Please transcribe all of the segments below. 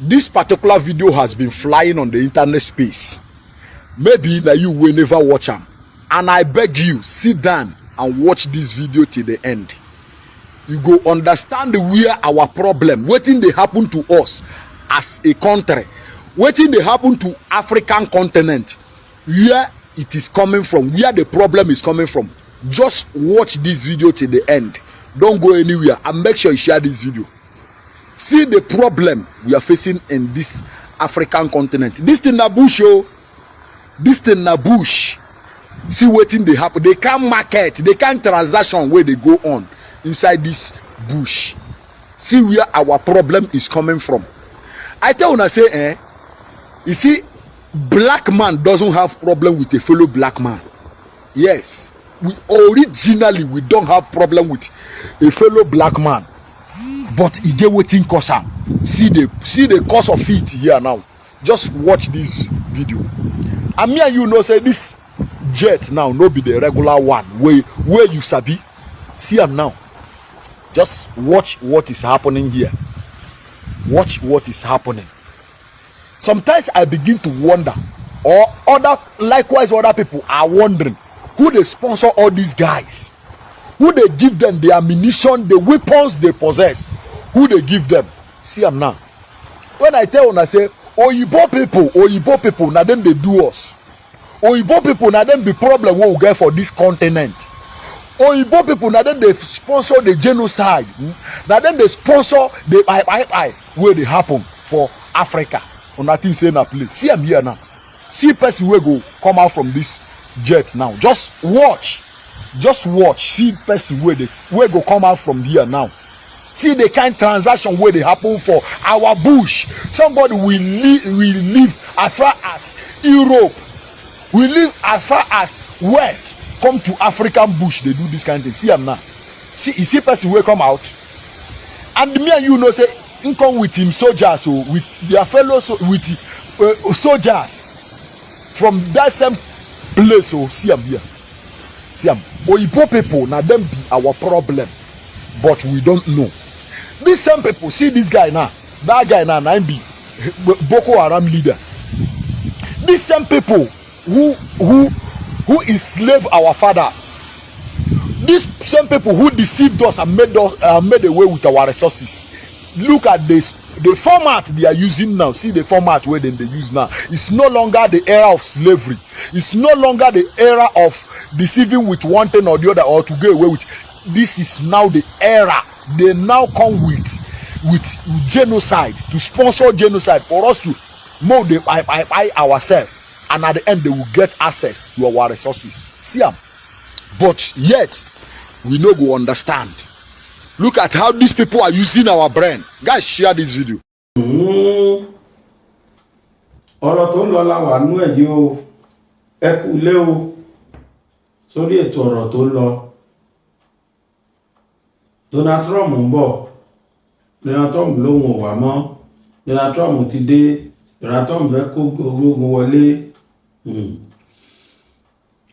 this particular video has been flying on the internet space. Maybe that you will never watch them, and I beg you, sit down and watch this video till the end. You go understand where our problem, wetin dey happen to us as a country, wetin dey happen to African continent, where it is coming from, where the problem is coming from. Just watch this video till the end. Don't go anywhere, and make sure you share this video. See the problem we are facing in this African continent. This thing na bush, oh. This thing na bush. See wetin dey happen. They can't market, they can't transaction where they go on inside this bush. See where our problem is coming from. I tell una say, you see, black man doesn't have problem with a fellow black man. Yes, we don't have problem with a fellow black man, but e get wetin cause am. See the cause of it here now. Just watch this video, and me and you know say this jet now no be the regular one where you sabi. See am now. Just watch what is happening here. Watch what is happening. Sometimes I begin to wonder, or likewise other people are wondering, who they sponsor all these guys, who they give them the ammunition, the weapons they possess, who they give them. See am now. When I tell una say Oyibo people, now them they do us. Oyibo people, now them be problem we get for this continent. Oyibo people, now them they sponsor the genocide. Now then they sponsor the I where they happen for Africa. On nothing say na place. See am here now. See person wey go come out from this jet now. Just watch. See person wey go come out from here now. See the kind transaction where they happen for our bush. Somebody will live as far as Europe. We live as far as West. Come to African bush, they do this kind of thing. See am now. See, you see person wey come out, and me and you know say he come with him soldiers, so with their fellow soldiers from that same place. So see am here. See am. Oyibo people, now them be our problem, but we don't know. These same people, see this guy now. That guy now, na be Boko Haram leader. These same people who enslaved our fathers. These same people who deceived us and made away with our resources. Look at this, the format they are using now. See the format where they use now. It's no longer the era of slavery. It's no longer the era of deceiving with one thing or the other, or to get away with. This is now the era. They now come with genocide, to sponsor genocide for us to mold the ourselves. And at the end, they will get access to our resources. See them. But yet, we no go understand. Look at how these people are using our brain. Guys, share this video. Ọ̀rọ̀ tó ń lọ la wà nú ẹ̀ yìí o. Ẹ kú lé o. Sórí ètò ọ̀rọ̀ tó ń lọ. Donald Trump ń bọ̀. Donald Trump lóhun ò wá mọ́. Donald Trump ti dé. Donald Trump fẹ́ kó ogun wọlé.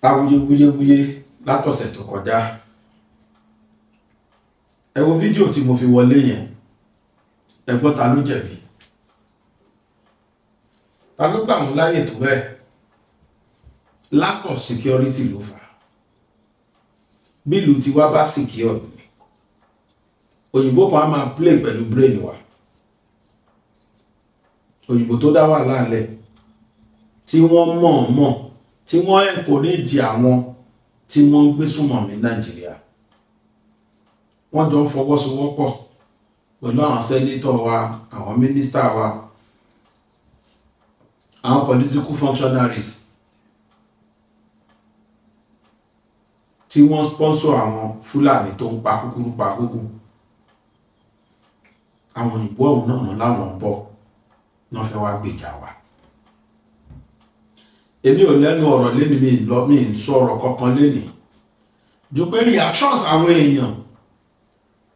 Awuyewuye látọ̀sẹ̀ tó kọjá. Ẹ wo fídíò tí mo fi wọlé yẹn. Ẹ gbọ́ ta ló jẹ̀bi. Ta ló gbà wọ́n láyè tó bẹ́ẹ̀. Lack of security ló fà. Bí ìlú ti wá bá secure ni. Òyìnbó kan á máa play pẹ̀lú brain wa. Òyìnbó tó dá wà láàlẹ̀. Tí wọ́n mọ̀ tí wọ́n encourage àwọn tí wọ́n ń gbé súnmọ́ ní Nàìjíríà. Wọ́n jọ ń fọwọ́sowọ́pọ̀ pẹ̀lú àwọn senator wa, àwọn minister wa, àwọn political functionaries tí wọ́n sponsor àwọn Fúlàní tó ń pa kúkúrú. Àwọn òyìnbó ọ̀hún náà láwọn ń bọ̀ náà fẹ́ wá gbèjà wa. Èmi ò lẹ́nu ọ̀rọ̀ lẹ́ni mi ń sọ̀rọ̀ kankan lẹ́ni. Jù pé reactions àwọn èèyàn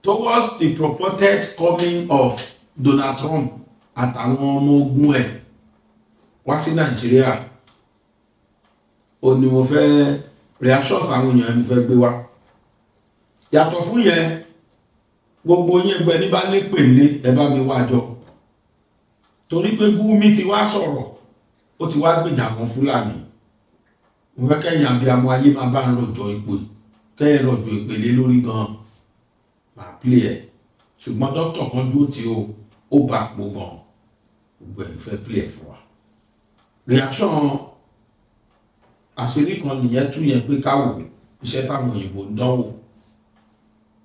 towards the purported coming of Donald Trump àtàwọn ọmọ ogun ẹ̀ wá sí Nàìjíríà. Ó ní mo fẹ́ reactions àwọn èèyàn mo fẹ́ gbé wá. Yàtọ̀ fún yẹn, gbogbo yín gbé ní bá lè pè lé ẹ bá mi wá jọ. torí pé Gunmi ti wá sọ̀rọ̀ ó ti wá gbèjà kan Fúlàní mo fẹ́ kẹ́yìn abiyamọ ayé máa bá ń rọ̀jò ìpè kẹ́yìn rọ̀jò ìpèlé lórí gan máa plé ẹ̀ ṣùgbọ́n dókítà kan dúró tí ó bá pò gan gbogbo ẹ̀ fẹ́ plé ẹ̀ fún wa reaction àṣírí kan nìyẹn tún yẹn pé káwò iṣẹ́ táwọn òyìnbó ń dánwò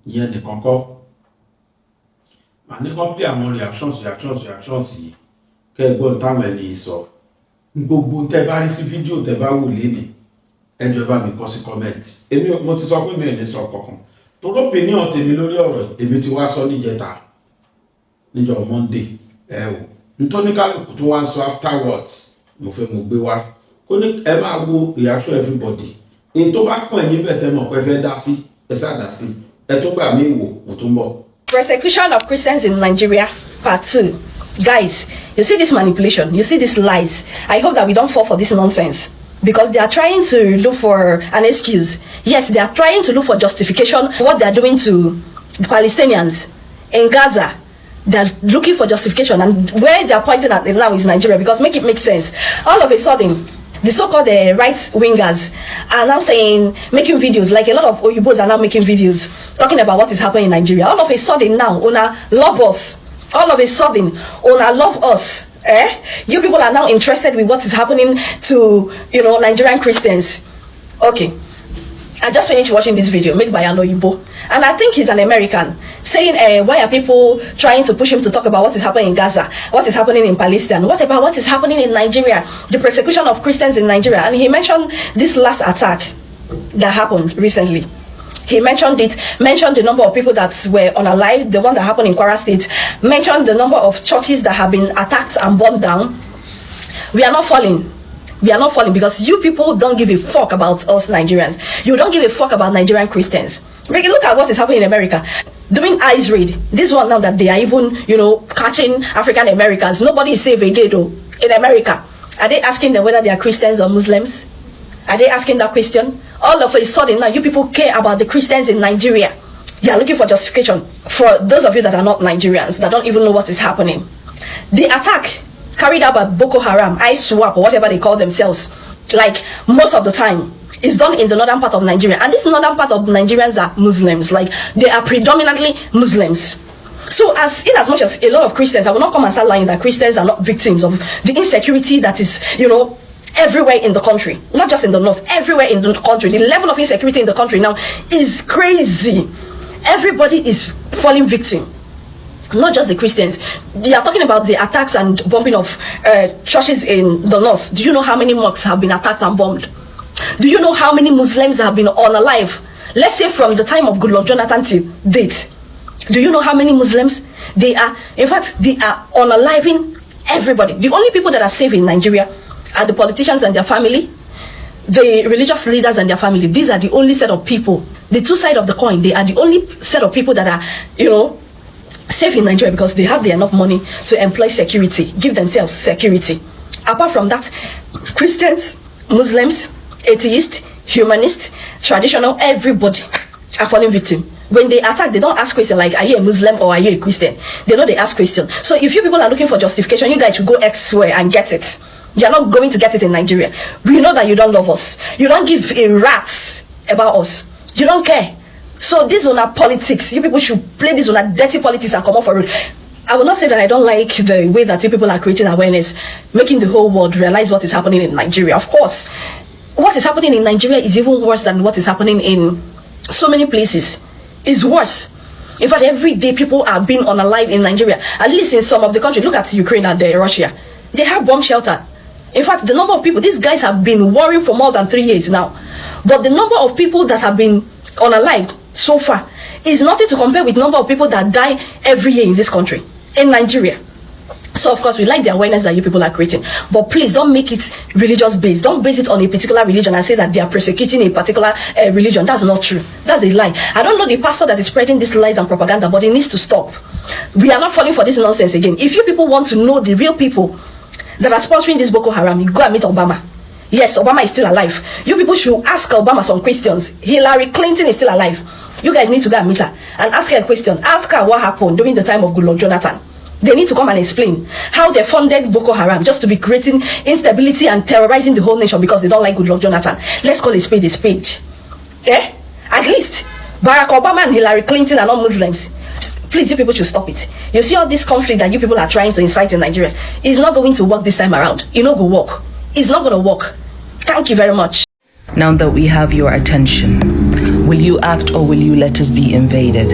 ìyẹn nìkan kọ́ màá ní kọ́ plé àwọn reactions yìí kẹ́gbọ́n táwọn ẹni sọ gbogbo tẹ́ bá rí sí fídíò tẹ́ bá wò lénìí ẹjọ́ bá mi kọ sí comment èmi mo ti sọ pé mi ò ní sọ kankan torí opinion tèmi lórí ọ̀rọ̀ èmi ti wá sọ níjẹta níjọ́ Monday o nítorí kálukú tó wá sọ afterwards mo fẹ́ mo gbé wá kó ní ẹ máa wo reaction everybody in tó bá kàn yín bẹ̀ tẹ́ mọ̀ pé fẹ́ dá sí ẹ sá dá sí ẹ tó gbà mí wò mo tún bọ̀. Persecution of Christians in Nigeria, part 2. Guys, you see this manipulation, you see these lies. I hope that we don't fall for this nonsense. Because they are trying to look for an excuse. Yes, they are trying to look for justification for what they are doing to the Palestinians in Gaza. They are looking for justification, and where they are pointing at now is Nigeria, because make it make sense. All of a sudden, the so-called right wingers are now saying, making videos, like a lot of Oyibos are now making videos talking about what is happening in Nigeria. All of a sudden now, Ona love us. All of a sudden, Ona love us. You people are now interested with what is happening to, Nigerian Christians. Okay. I just finished watching this video made by an Oyibo, and I think he's an American, saying, why are people trying to push him to talk about what is happening in Gaza, what is happening in Palestine, what about what is happening in Nigeria, the persecution of Christians in Nigeria. And he mentioned this last attack that happened recently. He mentioned it, mentioned the number of people that were unalive, the one that happened in Kwara State, mentioned the number of churches that have been attacked and bombed down. We are not falling. We are not falling because you people don't give a fuck about us Nigerians. You don't give a fuck about Nigerian Christians. Look at what is happening in America. Doing ICE raid. This one now that they are even, catching African Americans. Nobody is safe again though in America. Are they asking them whether they are Christians or Muslims? Are they asking that question? All of a sudden now you people care about the Christians in Nigeria. You are looking for justification for those of you that are not Nigerians, that don't even know what is happening. The attack carried out by Boko Haram, ISWAP, or whatever they call themselves, like most of the time, is done in the northern part of Nigeria. And this northern part of Nigerians are Muslims, like they are predominantly Muslims. So in as much as a lot of Christians, I will not come and start lying that Christians are not victims of the insecurity that is, everywhere in the country, not just in the north, everywhere in the country. The level of insecurity in the country now is crazy. Everybody is falling victim. Not just the Christians. They are talking about the attacks and bombing of churches in the north. Do you know how many mosques have been attacked and bombed? Do you know how many Muslims have been unalive? Let's say from the time of Goodluck Jonathan till date. Do you know how many Muslims? They are unaliving everybody. The only people that are safe in Nigeria are the politicians and their family, the religious leaders and their family. These are the only set of people. The two sides of the coin, they are the only set of people that are, safe in Nigeria because they have enough money to employ security, give themselves security. Apart from that, Christians, Muslims, atheists, humanists, traditional, everybody are falling victim. When they attack, they don't ask questions like, are you a Muslim or are you a Christian? They know they ask questions. So if you people are looking for justification, you guys should go elsewhere and get it. You are not going to get it in Nigeria. We know that you don't love us. You don't give a rat's about us. You don't care. So this on our politics. You people should play this on our dirty politics and come up for it. I will not say that I don't like the way that you people are creating awareness, making the whole world realize what is happening in Nigeria. Of course, what is happening in Nigeria is even worse than what is happening in so many places. It's worse. In fact, every day people are being unalive in Nigeria. At least in some of the country. Look at Ukraine and Russia. They have bomb shelter. In fact, the number of people, these guys have been warring for more than 3 years now. But the number of people that have been unalive so far is nothing to compare with the number of people that die every year in this country, in Nigeria. So of course we like the awareness that you people are creating, but please don't make it religious based. Don't base it on a particular religion and say that they are persecuting a particular religion. That's not true. That's a lie. I don't know the pastor that is spreading these lies and propaganda, but it needs to stop. We are not falling for this nonsense again. If you people want to know the real people that are sponsoring this Boko Haram, you go and meet Obama. Yes, Obama is still alive. You people should ask Obama some questions. Hillary Clinton is still alive. You guys need to go and meet her and ask her a question. Ask her what happened during the time of Goodluck Jonathan. They need to come and explain how they funded Boko Haram just to be creating instability and terrorizing the whole nation because they don't like Goodluck Jonathan. Let's call a spade a spade. Eh? At least Barack Obama and Hillary Clinton are not Muslims. Please, you people should stop it. You see all this conflict that you people are trying to incite in Nigeria. It's not going to work this time around. It's not going to work. It's not going to work. Thank you very much. Now that we have your attention, will you act or will you let us be invaded?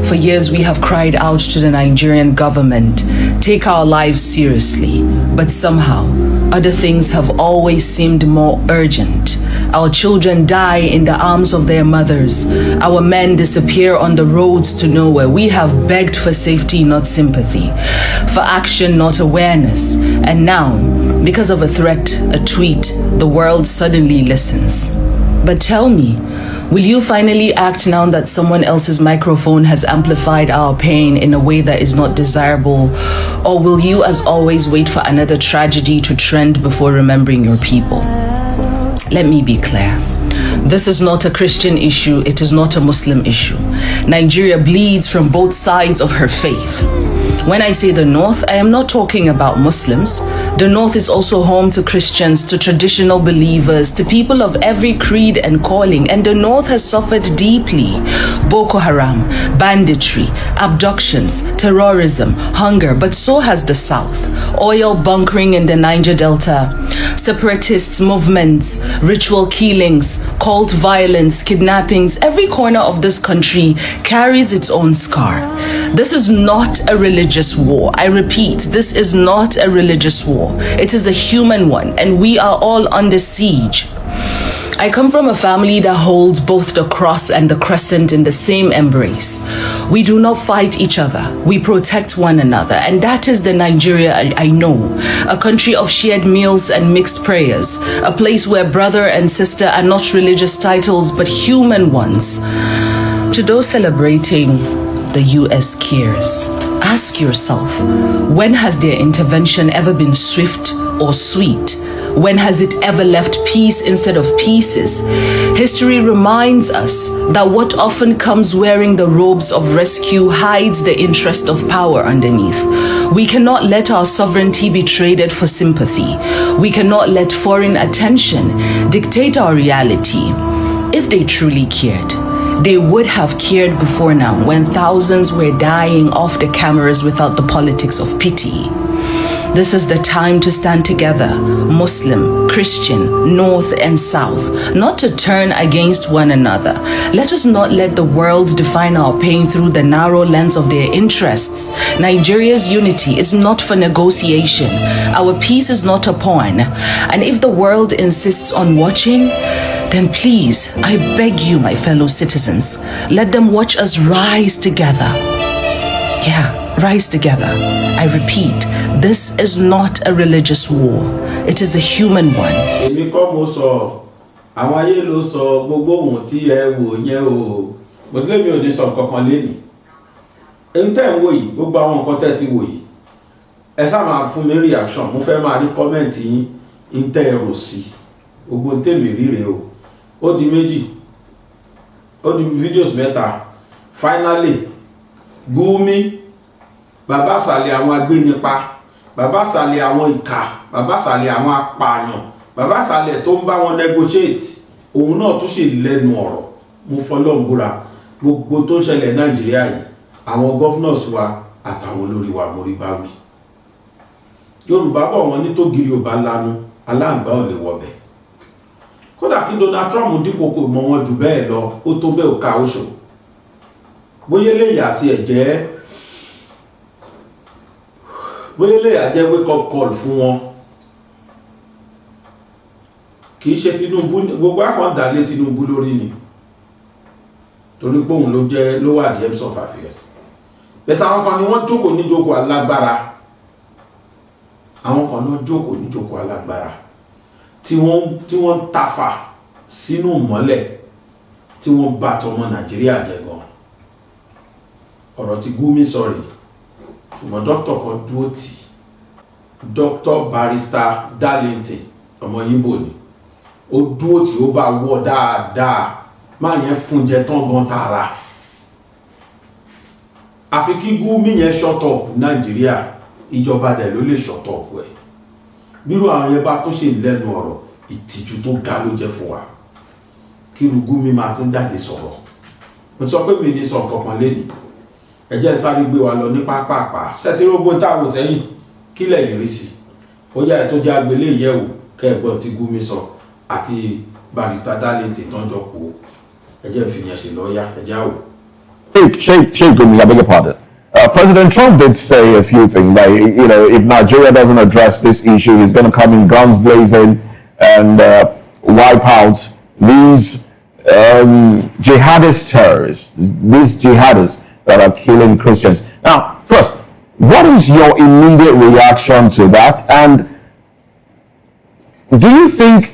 For years we have cried out to the Nigerian government, take our lives seriously, but somehow other things have always seemed more urgent. Our children die in the arms of their mothers. Our men disappear on the roads to nowhere. We have begged for safety, not sympathy, for action, not awareness. And now, because of a threat, a tweet, the world suddenly listens. But tell me, will you finally act now that someone else's microphone has amplified our pain in a way that is not desirable? Or will you, as always, wait for another tragedy to trend before remembering your people? Let me be clear. This is not a Christian issue. It is not a Muslim issue. Nigeria bleeds from both sides of her faith. When I say the North, I am not talking about Muslims. The North is also home to Christians, to traditional believers, to people of every creed and calling, and the North has suffered deeply. Boko Haram, banditry, abductions, terrorism, hunger, but so has the South. Oil bunkering in the Niger Delta, separatists, movements, ritual killings, cult violence, kidnappings. Every corner of this country carries its own scar. This is not a religious war. I repeat, this is not a religious war. It is a human one, and we are all under siege. I come from a family that holds both the cross and the crescent in the same embrace. We do not fight each other. We protect one another. And that is the Nigeria I know. A country of shared meals and mixed prayers. A place where brother and sister are not religious titles, but human ones. To those celebrating the US cares, ask yourself, when has their intervention ever been swift or sweet? When has it ever left peace instead of pieces? History reminds us that what often comes wearing the robes of rescue hides the interest of power underneath. We cannot let our sovereignty be traded for sympathy. We cannot let foreign attention dictate our reality. If they truly cared, they would have cared before now, when thousands were dying off the cameras without the politics of pity. This is the time to stand together, Muslim, Christian, North and South, not to turn against one another. Let us not let the world define our pain through the narrow lens of their interests. Nigeria's unity is not for negotiation. Our peace is not a pawn. And if the world insists on watching, then please, I beg you, my fellow citizens, let them watch us rise together. Yeah, rise together. I repeat, this is not a religious war. It is a human one. Èmi kọ́ mo sọ, àwọn ayé ló sọ gbogbo ohun tí ẹ wò yẹn o. Gbogbo mi ò ní sọ kankan lẹ́nìí. Ẹni tẹ́ ń wò yìí, gbogbo àwọn nǹkan tẹ́ ti wò yìí. Ẹ sá máa fún mi reaction, mo fẹ́ máa rí comment yín, ń tẹ́ ẹ rò sí. Gbogbo tèmi ríre o. Ó di méjì. Ó di videos mẹ́ta. Finally, Gunmi, bàbá sàlẹ̀ àwọn agbénipa, bàbá sàlẹ̀ àwọn ìkà, bàbá sàlẹ̀ àwọn apààyàn, bàbá sàlẹ̀ tó ń bá wọn negotiate, òun náà tún sì lẹ́nu ọ̀rọ̀. Mo fọlọ́run búra, gbogbo tó ń ṣẹlẹ̀ Nàìjíríà yìí, àwọn governors wa àtàwọn olórí wa mórí bá wí. Yorùbá bọ̀ wọ́n ní tó giri ò bá lanu, aláǹgbá ò lè wọbẹ̀. Kódà kí Donald Trump dípò kò mọ wọn jù bẹ́ẹ̀ lọ, ó tó bẹ́ẹ̀ ò ká oṣù. Bóyá eléyà àti ẹ̀jẹ̀ bóyá eléyà jẹ́ wake up call fún wọn. Kì í ṣe Tinubu, gbogbo àkàndá lé Tinubu lórí ni. Torí pé òun ló wà the of affairs. Bẹ́ẹ̀ àwọn kan ni wọ́n jókòó ní jókòó alágbára. Àwọn kan náà jókòó ní jókòó alágbára. Tí wọ́n tafà sínú mọ́lẹ̀, tí wọ́n bá tọmọ Nàìjíríà jẹ́ gan. Ọ̀rọ̀ tí Gunmi sọ̀rọ̀, ṣùgbọ́n dókítà kan dúró tì, Dr. Barrister Darlington, ọmọ Yíbò ni, ó dúró tì, ó bá wọ́ dáadáa, máa yẹn fún jẹ tán gan tààrà. àfi kí Gunmi yẹn shut up Nàìjíríà ìjọba dẹ̀ ló lè shut up ẹ̀ bírú àwọn yẹn bá tó ṣe lẹ́nu ọ̀rọ̀ ìtìjú tó ga ló jẹ́ fún wa kí Gunmi máa tún jáde sọ̀rọ̀ mo sọ pé mi ní sọ kankan lẹ́nu ẹ jẹ́ sáré gbé wa lọ ní pápápá ṣé tí rógbó táwọn sẹ́yìn kí lẹ́yìn rí sí ó yá ẹ̀ tó jẹ́ agbélé ìyẹ̀wò kẹ́ẹ̀gbọ́n tí Gunmi sọ àti barrister Dalete tán jọ kó ẹ jẹ́ ìfìyàn ṣe lọ́ọ́yà ẹ já o. Sheikh Gunmi, I beg your pardon. President Trump did say a few things, like, you know, if Nigeria doesn't address this issue, he's going to come in guns blazing and wipe out these jihadist terrorists, these jihadists that are killing Christians. Now, first, what is your immediate reaction to that? And do you think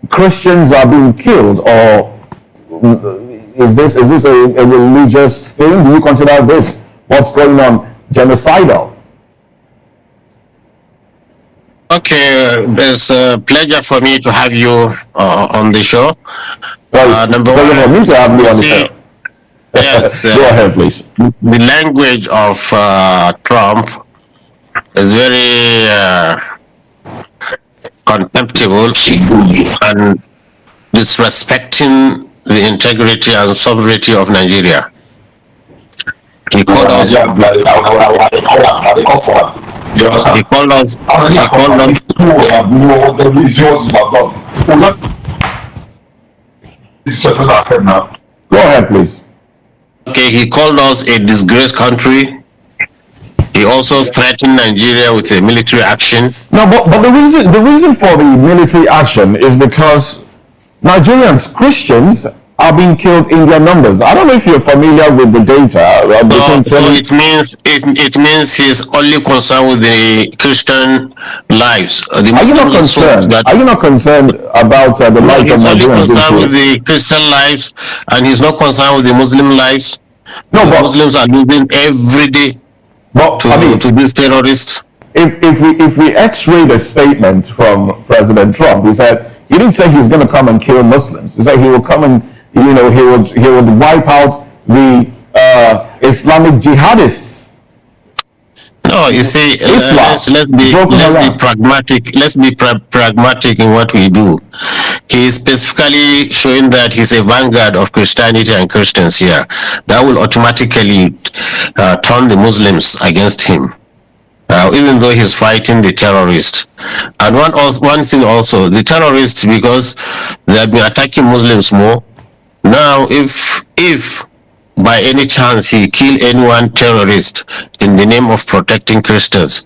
Christians are being killed, or is this a religious thing? Do you consider this what's going on genocidal? Okay, it's a pleasure for me to have you on the show. Well, number one, for me to have you on the show. Yes, go ahead, please. The language of Trump is very contemptible and disrespecting the integrity and sovereignty of Nigeria. He called us. He called us. Go ahead, please. Okay, he called us a disgraced country. He also threatened Nigeria with a military action. No, but the reason for the military action is because Nigerians, Christians, are being killed in their numbers. I don't know if you're familiar with the data. So it means he's only concerned with the Christian lives. Are you not concerned? Are you not concerned about the lives of Nigerians? He's only concerned with the Christian lives, and he's not concerned with the Muslim lives. No, but Muslims are losing every day to these terrorists. If we X-ray the statement from President Trump, he said he didn't say he's going to come and kill Muslims. He said he will come and he would wipe out the Islamic jihadists. No, you see, let's be pragmatic. Let's be pragmatic in what we do. He is specifically showing that he's a vanguard of Christianity and Christians here. That will automatically turn the Muslims against him, even though he's fighting the terrorists. And one thing also, the terrorists, because they have been attacking Muslims more. Now, if by any chance he kill anyone terrorist in the name of protecting Christians,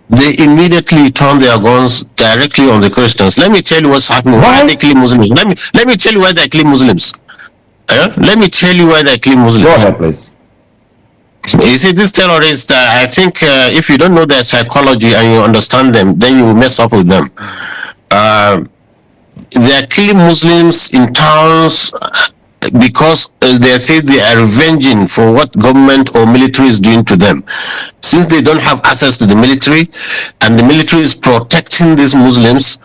they immediately turn their guns directly on the Christians. Let me tell you what's happening. Why they kill Muslims? Let me tell you why they kill Muslims. Let me tell you why they kill Muslims. Go ahead, please. You see, these terrorists, I think if you don't know their psychology and you understand them, then you will mess up with them. They are killing Muslims in towns because they say they are revenging for what government or military is doing to them. Since they don't have access to the military, and the military is protecting these Muslims,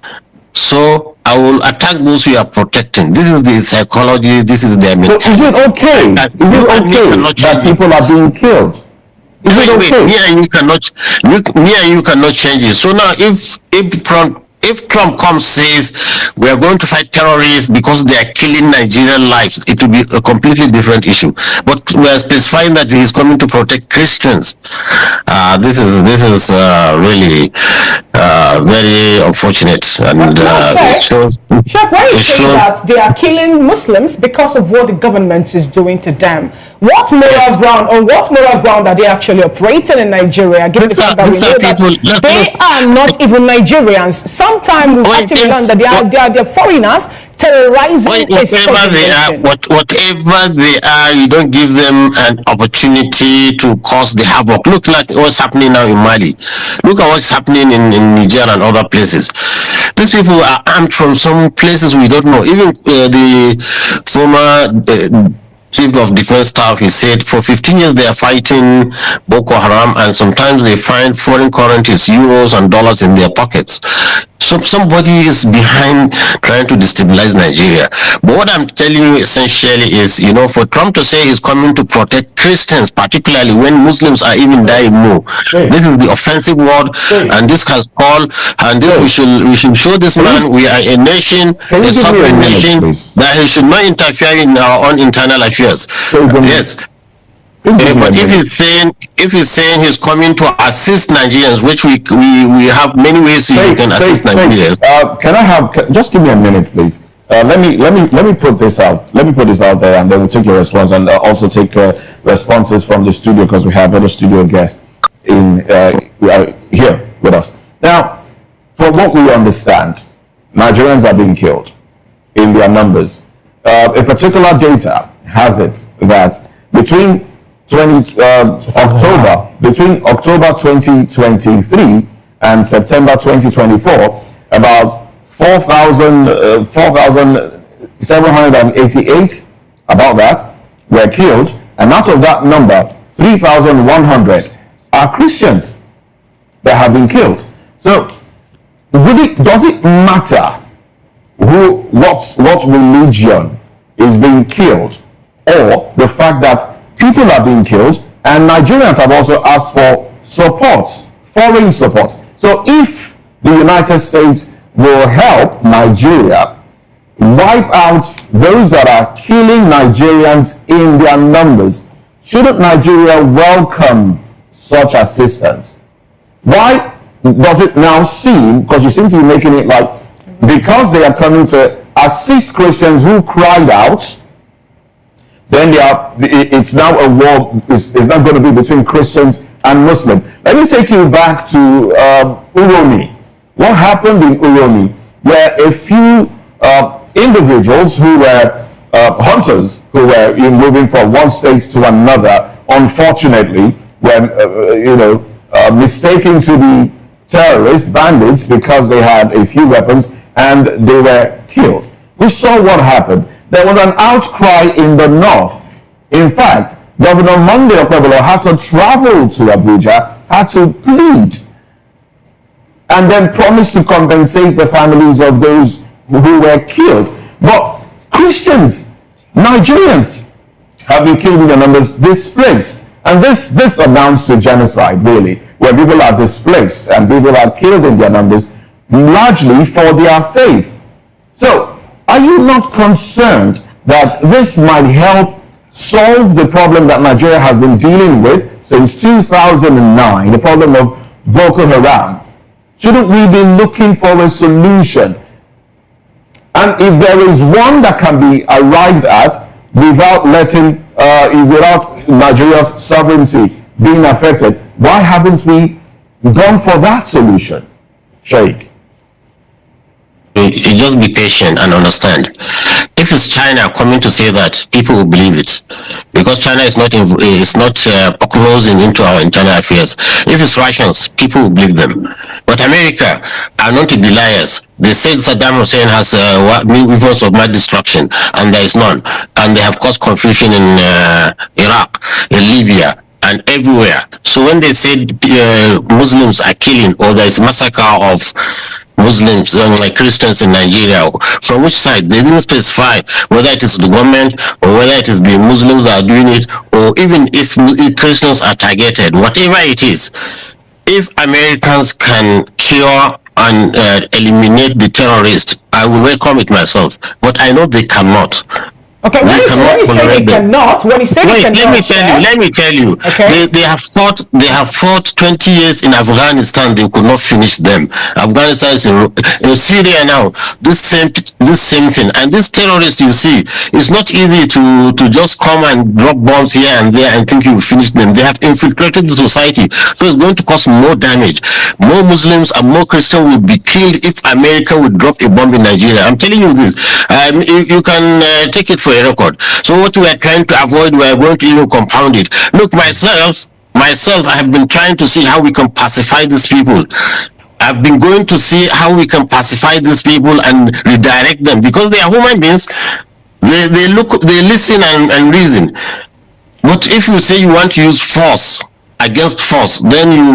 so I will attack those who are protecting. This is the psychology, this is their mentality. So is it okay? Is it okay that people are being killed? Is it okay? Me and you cannot change it. So now if Trump comes says we are going to fight terrorists because they are killing Nigerian lives, it will be a completely different issue. But we are specifying that he is coming to protect Christians. This is really very unfortunate, and it shows. Sheikh, when you say that they are killing Muslims because of what the government is doing to them, what moral ground are they actually operating in Nigeria? Given the fact that we know that they are not even Nigerians. Sometimes we've actually learned that they are foreigners terrorizing whatever they are, you don't give them an opportunity to cause the havoc. Look like what's happening now in Mali. Look at what's happening in Niger and other places. These people are armed from some places we don't know. Even the former Chief of Defense Staff, he said for 15 years they are fighting Boko Haram, and sometimes they find foreign currencies, euros and dollars in their pockets. So somebody is behind trying to destabilize Nigeria. But what I'm telling you essentially is, for Trump to say he's coming to protect Christians, particularly when Muslims are even dying more, this is the offensive word, and this has called, and this we should show this man we are a nation, a sovereign nation, that he should not interfere in our own internal affairs. Yes. But if he's saying he's coming to assist Nigerians, which we have many ways you can assist Nigerians. Just give me a minute, please. Let me put this out. Let me put this out there, and then we'll take your response, and also take responses from the studio, because we have other studio guests in here with us. Now, from what we understand, Nigerians are being killed in their numbers. A particular data has it that between October 2023 and September 2024, about 4,788 about that were killed, and out of that number, 3,100 are Christians that have been killed. So, does it matter what religion is being killed, or the fact that people are being killed, and Nigerians have also asked for support, foreign support? So if the United States will help Nigeria wipe out those that are killing Nigerians in their numbers, shouldn't Nigeria welcome such assistance? Why does it now seem, because you seem to be making it like, because they are coming to assist Christians who cried out, then it's now a war, it's not going to be between Christians and Muslims. Let me take you back to Gunmi. What happened in Gunmi, where a few individuals who were hunters, who were moving from one state to another, unfortunately, were mistaken to be terrorist bandits because they had a few weapons, and they were killed. We saw what happened. There was an outcry in the north. In fact, Governor Monday Okwebolo had to travel to Abuja, had to plead, and then promise to compensate the families of those who were killed. But Christians, Nigerians, have been killed in their numbers, displaced. And this amounts to genocide, really, where people are displaced and people are killed in their numbers, largely for their faith. So, are you not concerned that this might help solve the problem that Nigeria has been dealing with since 2009, the problem of Boko Haram? Shouldn't we be looking for a solution? And if there is one that can be arrived at without without Nigeria's sovereignty being affected, why haven't we gone for that solution, Sheikh? You just be patient and understand. If it's China coming to say that, people will believe it, because China is not closing into our internal affairs. If it's Russians, people will believe them. But America are not to be liars. They said Saddam Hussein has weapons of mass destruction, and there is none. And they have caused confusion in Iraq, in Libya, and everywhere. So when they said Muslims are killing, or there is massacre of Muslims, like Christians in Nigeria, from which side? They didn't specify whether it is the government or whether it is the Muslims that are doing it, or even if Christians are targeted. Whatever it is, if Americans can cure and eliminate the terrorists, I will welcome it myself. But I know they cannot. Okay, when you say they cannot, let me tell you. Okay. They have fought 20 years in Afghanistan. They could not finish them. Afghanistan is in Syria now. This same thing. And this terrorist, you see, it's not easy to just come and drop bombs here and there and think you will finish them. They have infiltrated the society, so it's going to cause more damage. More Muslims and more Christians will be killed if America would drop a bomb in Nigeria. I'm telling you this. You can take it for a record. So what we are trying to avoid, we are going to even compound it. Look, myself, I have been trying to see how we can pacify these people. I've been going to see how we can pacify these people and redirect them, because they are human beings. They listen and reason. But if you say you want to use force against force, then you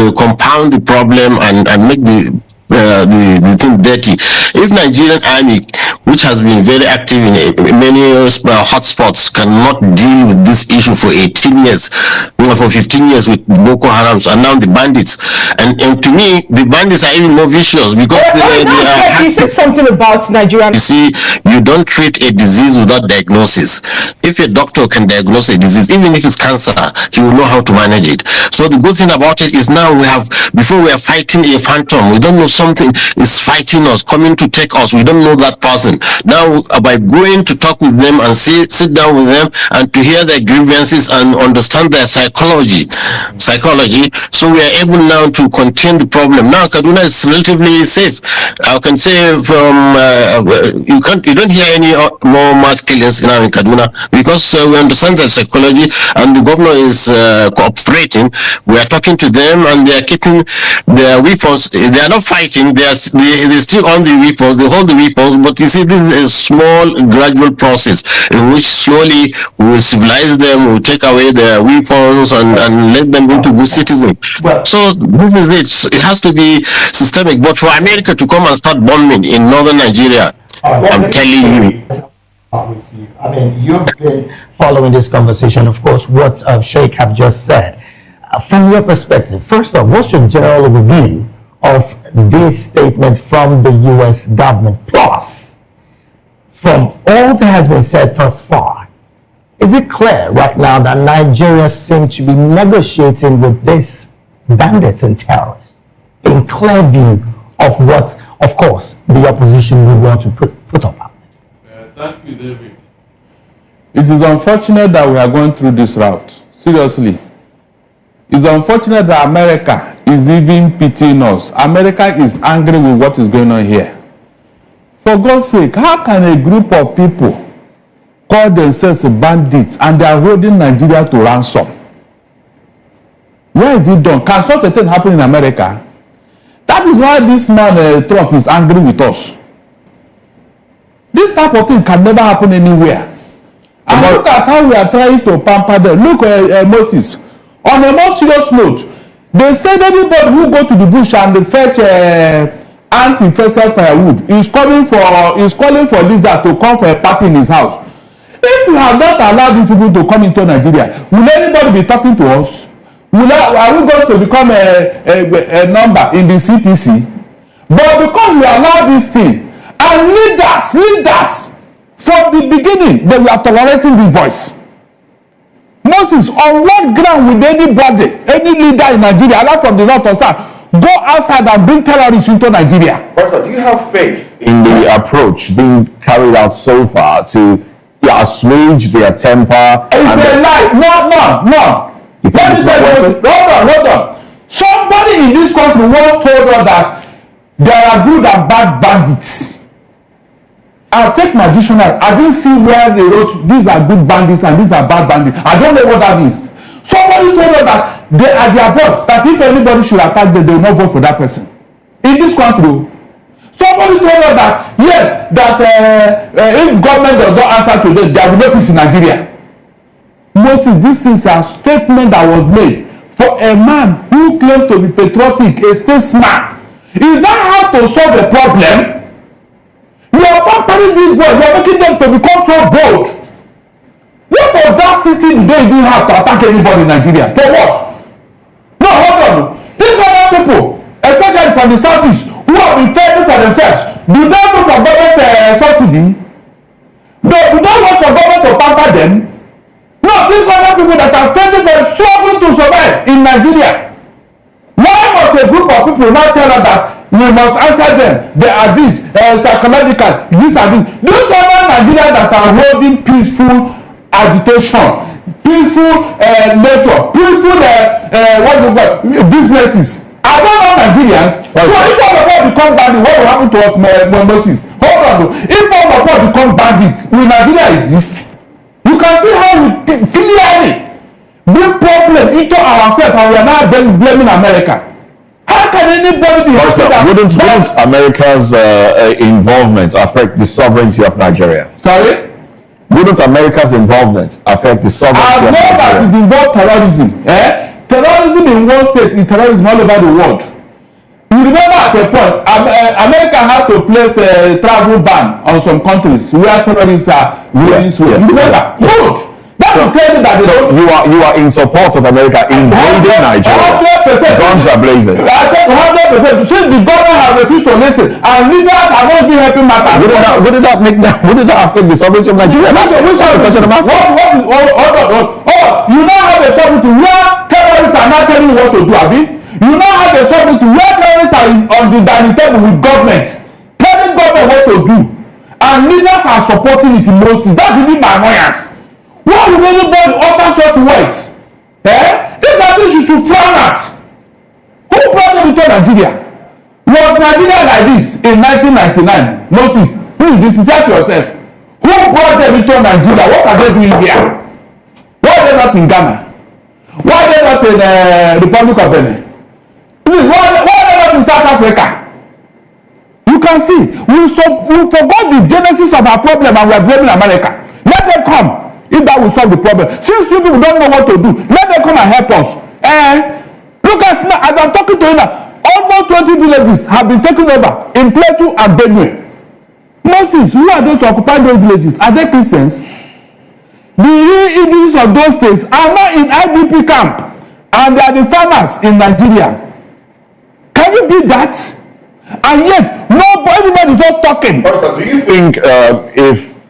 will compound the problem and make the the thing dirty. If Nigerian army, which has been very active in many hotspots, cannot deal with this issue for 18 years, for 15 years with Boko Haram, and now the bandits, and to me, the bandits are even more vicious because you said something about Nigerian. You see, you don't treat a disease without diagnosis. If a doctor can diagnose a disease, even if it's cancer, he will know how to manage it. So the good thing about it is now before we are fighting a phantom, we don't know something is fighting us, coming to take us. We don't know that person. Now, by going to talk with them and sit down with them and to hear their grievances and understand their psychology, so we are able now to contain the problem. Now, Kaduna is relatively safe. I can say from you don't hear any more mass killings now in Kaduna because we understand their psychology and the governor is cooperating. We are talking to them and they are keeping their weapons. They are not fighting. They're still on the weapons. They hold the weapons. But you see, this is a small, gradual process in which slowly we will civilize them. We will take away their weapons and let them into good citizens. Well, so this is it. It has to be systemic. But for America to come and start bombing in northern Nigeria, I'm telling you. With you. I mean, you've been following this conversation, of course, what Sheikh have just said. From your perspective, first off, what's your general review of this statement from the U.S. government? Plus, from all that has been said thus far, is it clear right now that Nigeria seems to be negotiating with these bandits and terrorists in clear view of what, of course, the opposition would want to put up? Thank you, David. It is unfortunate that we are going through this route. Seriously. It's unfortunate that America is even pitying us. America is angry with what is going on here. For God's sake, how can a group of people call themselves bandits and they are holding Nigeria to ransom? Where is it done? Can such a thing happen in America? That is why this man, Trump, is angry with us. This type of thing can never happen anywhere. And look at how we are trying to pamper them. Look at Moses. On a more serious note, they said anybody who go to the bush and fetch anti-infested firewood is calling for lizard to come for a party in his house. If we have not allowed these people to come into Nigeria, will anybody be talking to us? Are we going to become a number in the CPC? But because we allow this thing, and leaders, from the beginning, they were tolerating these boys. Moses, on what ground would anybody, any leader in Nigeria, allow from the north or south, go outside and bring terrorists into Nigeria? Pastor, do you have faith in the approach being carried out so far to assuage their temper? It's a lie. No. Hold on. Somebody in this country once told us that there are good and bad bandits. I'll take my dictionary. I didn't see where they wrote these are good bandits and these are bad bandits. I don't know what that is. Somebody told us that they are their boss, that if anybody should attack them, they will not vote for that person. In this country, somebody told us that yes, that if government does not answer to them, there will be no peace in Nigeria. Mostly these things are statement that was made for a man who claimed to be patriotic, a statesman. Is that how to solve a problem? You are pampering these boys, you are making them to become so bold. What audacity do they even have to attack anybody in Nigeria? For what? No, hold on. These other people, especially from the southeast, who have been fighting for themselves, do they look for government subsidy? No, do they want for government to pamper them? No, these other people that are fighting for struggling to survive in Nigeria. Why must a group of people now tell us that we must answer them? They are this, psychological, this and this. Those other Nigerians that are holding peaceful agitation, peaceful nature, peaceful businesses. Are they not Nigerians? Okay. So if all of us become bandits, what will happen to us, Moses? Hold on. If all of us become bandits, will Nigeria exist? You can see how we clearly bring problem into ourselves and we are now blaming America. How can anybody be happy that... Wouldn't America's involvement affect the sovereignty of Nigeria? Sorry? Wouldn't America's involvement affect the sovereignty of Nigeria? I know that it involves terrorism. Terrorism in one state is terrorism all over the world. You remember at a point, America had to place a travel ban on some countries where terrorists are ruling. You remember? Good. That will tell you that. So you are in support of America invading Nigeria. 100%. Guns are blazing. I said 100%. Since the government has refused to listen, and leaders have not been helping matters. Wouldn't that affect the sovereignty of Nigeria? That's the question I'm asking. You now have a sovereignty where terrorists are not telling you what to do, Abi. You now have a sovereignty where terrorists are on the dining table with government, telling government what to do, and leaders are supporting it in Moses. That's really my annoyance. Why would anybody utter such words? These are things you should frown at. Who brought them into Nigeria? Was Nigeria like this in 1999? Moses, please be sincere to yourself. Who brought them into Nigeria? What are they doing here? Why are they not in Ghana? Why are they not in the Republic of Benin? Please, why are they not in South Africa? You can see, we forgot the genesis of our problem and we are blaming America. Let them come. If that will solve the problem. Since you people don't know what to do, let them come and help us. Look at now, as I'm talking to you now, almost 20 villages have been taken over in Plateau and Benue. Moses, who are those to occupy those villages? Are they Christians? The real indigenous of those states are now in IDP camp, and they are the farmers in Nigeria. Can you beat that? And yet, everybody is not talking. So do you think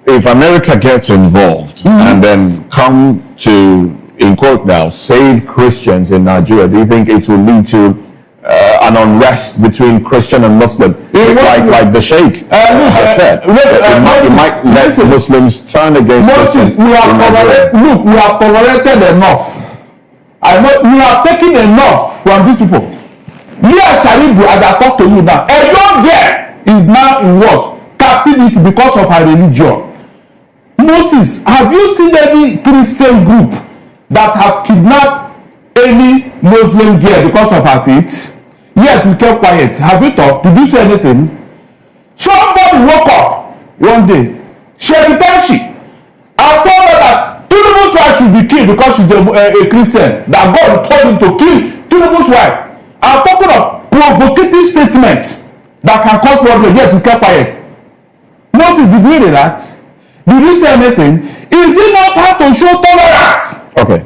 if America gets involved and then come to, in quote now, save Christians in Nigeria, do you think it will lead to an unrest between Christian and Muslim, like the Sheikh has said? It might let Muslims turn against Christians. We have tolerated enough. We have taken enough from these people. Mia Sharibu, as I talk to you now, a young girl is now in what? Captivity because of her religion. Moses, have you seen any Christian group that have kidnapped any Muslim girl because of her faith? Yet we kept quiet. Have you talked? Did you say anything? Somebody woke up one day. Sheritanshi. I told her that Tinubu's wife should be killed because she's a Christian. That God told him to kill Tinubu's wife. I'm talking of provocative statements that can cause problems. Yet we kept quiet. Moses, did you hear that? Did you say anything? Is it not hard to show tolerance? Okay.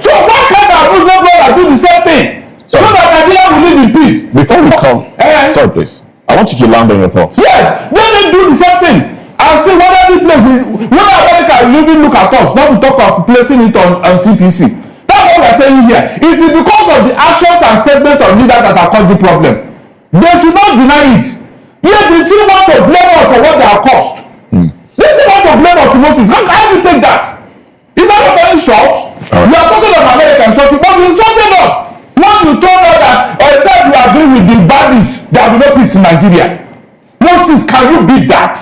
So why can't our Muslim brother do the same thing? So that Nigeria will live in peace. Before we come, sorry please. I want you to land on your thoughts. Yes, let them do the same thing. And see whether this place whether America will even look at us, not to talk of placing it on CPC. That's what we're saying here. It is because of the actions and statements of leaders that have caused the problem. They should not deny it. Yet they still want to blame us for what they have caused. They still want to blame us to Moses. How do you take that? Is that not very short? You are talking of America insulting, but you insulted us. When you told us that except you agree with the bandits, there will be no peace in Nigeria. Moses, can you beat that?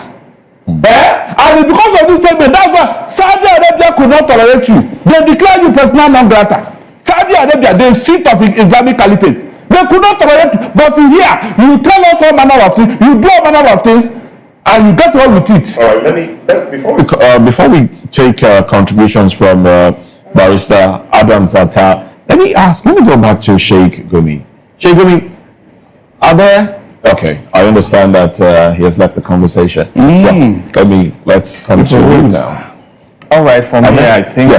And because of this statement, that's why Saudi Arabia could not tolerate you. They declared you persona non grata. Saudi Arabia, the seat of Islamic Caliphate. They could not tolerate you. But here, you tell us all manner of things, you do all manner of things, and you get away with it. All right, before we take contributions from Barrister Adam Zata, let me go back to Sheikh Gunmi. Sheikh Gunmi, are there? Okay, I understand that he has left the conversation. Yeah, Gunmi, let's come to you now. All right, for me, I think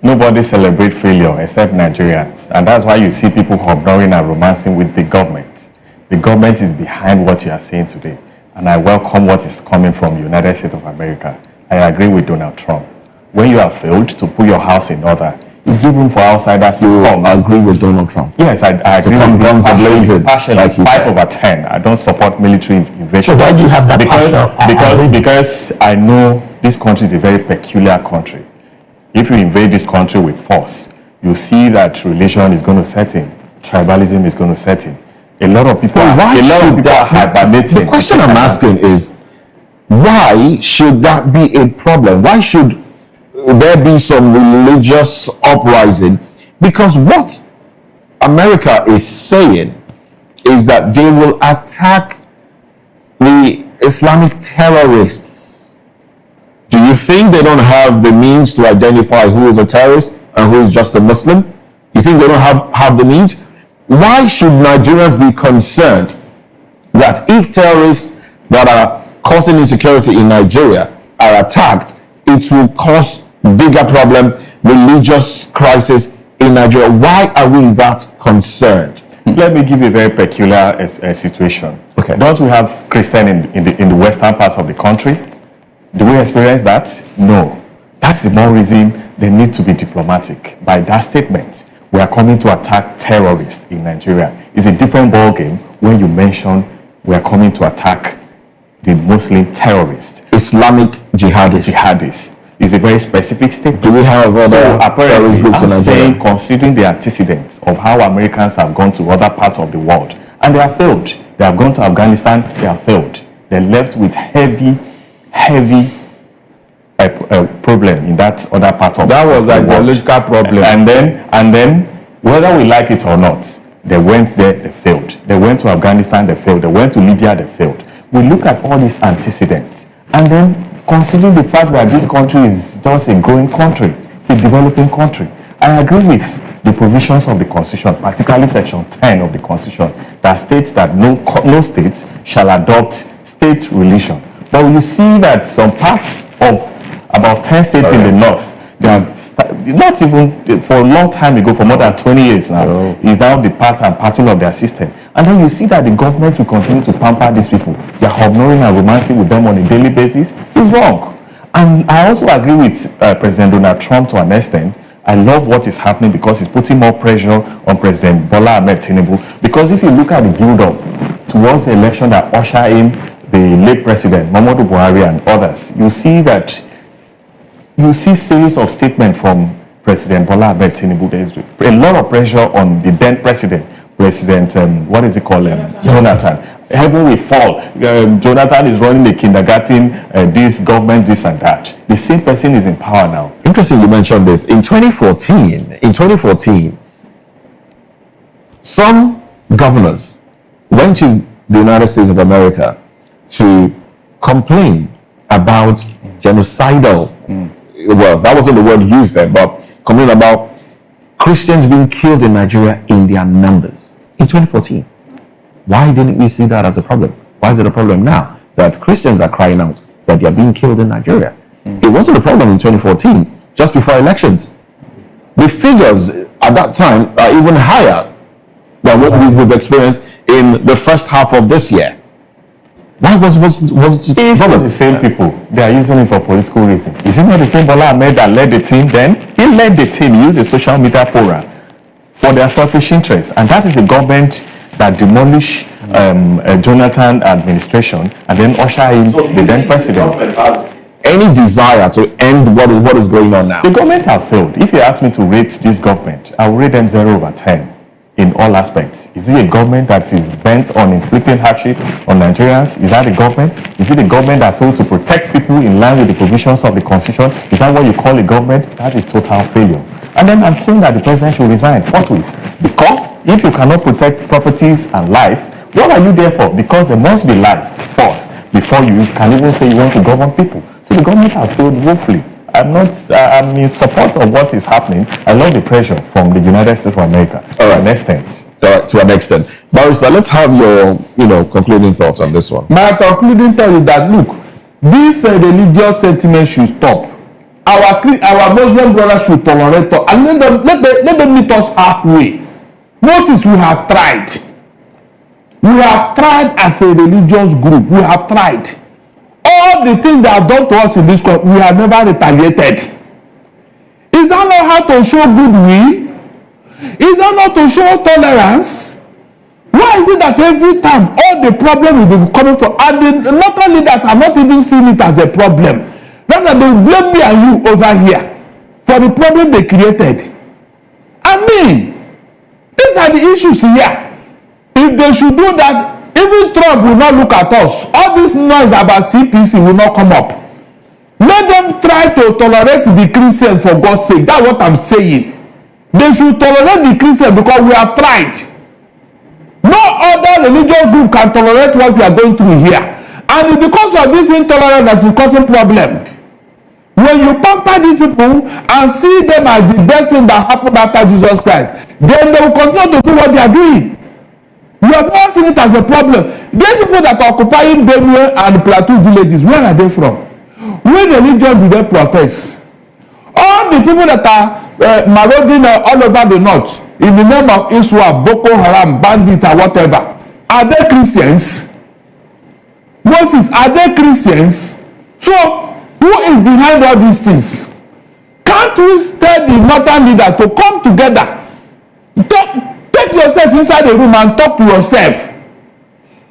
nobody celebrates failure except Nigerians, and that's why you see people hobnoring and romancing with the government. The government is behind what you are saying today. And I welcome what is coming from the United States of America. I agree with Donald Trump. When you have failed to put your house in order, you give room for outsiders to come. I agree with Donald Trump. Yes, I agree with guns passion, like 5/10. I don't support military invasion. So why do you have that because I know this country is a very peculiar country. If you invade this country with force, you see that religion is going to set in, tribalism is going to set in. A lot of people are hibernating. The question I'm asking is, why should that be a problem? Why should there be some religious uprising? Because what America is saying is that they will attack the Islamic terrorists. Do you think they don't have the means to identify who is a terrorist and who is just a Muslim? You think they don't have the means? why should Nigerians be concerned that if terrorists that are causing insecurity in Nigeria are attacked, it will cause bigger problem, religious crisis in Nigeria? Why are we that concerned? Let me give you a very peculiar situation. Okay. Don't we have Christians in the western parts of the country? Do we experience that? No. That's the more reason they need to be diplomatic. By that statement, we are coming to attack terrorists in Nigeria. It's a different ballgame when you mention we are coming to attack the Muslim terrorists. Islamic jihadists. Jihadists. It's a very specific statement. Do we have other apparently, groups I'm in Nigeria? saying, considering the antecedents of how Americans have gone to other parts of the world, and they have failed. They have gone to Afghanistan, they have failed. They're left with heavy problem in that other part of that was like the political problem. And then, whether we like it or not, they went there, they failed. They went to Afghanistan, they failed. They went to Libya, they failed. We look at all these antecedents, and then considering the fact that this country is just a growing country, it's a developing country. I agree with the provisions of the Constitution, particularly Section 10 of the Constitution, that states that no state shall adopt state religion. But you see that some parts of about 10 states in the north, they have not even for a long time ago, for more than 20 years now, is now the part and parcel of their system. And then you see that the government will continue to pamper these people. They are ignoring and romancing with them on a daily basis. It's wrong. And I also agree with President Donald Trump to an extent. I love what is happening because it's putting more pressure on President Bola Ahmed Tinubu. Because if you look at the build-up towards the election that ushered in the late President Muhammadu Buhari and others, you see series of statements from President Bola Ahmed Tinubu. There is a lot of pressure on the then President Jonathan. Heaven will fall. Jonathan is running the kindergarten, this government, this and that. The same person is in power now. Interesting you mentioned this. In 2014, some governors went to the United States of America to complain about genocidal, well, that wasn't the word used then, but complain about Christians being killed in Nigeria in their numbers in 2014. Why didn't we see that as a problem? Why is it a problem now that Christians are crying out that they are being killed in Nigeria? It wasn't a problem in 2014, just before elections. The figures at that time are even higher than what we've experienced in the first half of this year. Why was it it's not the same people? They are using it for political reasons. Is it not the same Bola Ahmed that led the team then? He led the team, used a social media forum for their selfish interests. And that is the government that demolished Jonathan administration and then usher in the then president. Has any desire to end what is going on now? The government have failed. If you ask me to rate this government, I will rate them 0/10 in all aspects. Is it a government that is bent on inflicting hardship on Nigerians? Is that the government? Is it a government that failed to protect people in line with the provisions of the Constitution? Is that what you call a government? That is total failure. And then I'm saying that the president should resign forthwith. Because if you cannot protect properties and life, what are you there for? Because there must be life first before you can even say you want to govern people. So the government has failed woefully. I'm in support of what is happening. I love the pressure from the United States of America to an extent. To an extent. Barrister, let's have your concluding thoughts on this one. My concluding thought is that, look, this religious sentiment should stop. Our Muslim brothers should tolerate us and let them meet us halfway. Moses, we have tried. We have tried as a religious group. We have tried. All the things that are done to us in this country, we have never retaliated. Is that not how to show goodwill? Is that not to show tolerance? Why is it that every time all the problem will be coming to, and not only that, I'm not even seeing it as a problem. Rather, they blame me and you over here for the problem they created. I mean, these are the issues here. If they should do that, even Trump will not look at us. All this noise about CPC will not come up. Let them try to tolerate the Christians for God's sake. That's what I'm saying. They should tolerate the Christians because we have tried. No other religious group can tolerate what we are going through here. And it's because of this intolerance that is causing problem. When you pamper these people and see them as the best thing that happened after Jesus Christ, then they will continue to do what they are doing. You have not seen it as a problem. These people that are occupying Benue and Plateau villages, where are they from? What religion do they profess? All the people that are marauding all over the north in the name of Iswa, Boko Haram, bandit, or whatever, are they Christians? Moses, are they Christians? So, who is behind all these things? Can't we tell the northern leader to come together? Take yourself inside the room and talk to yourself.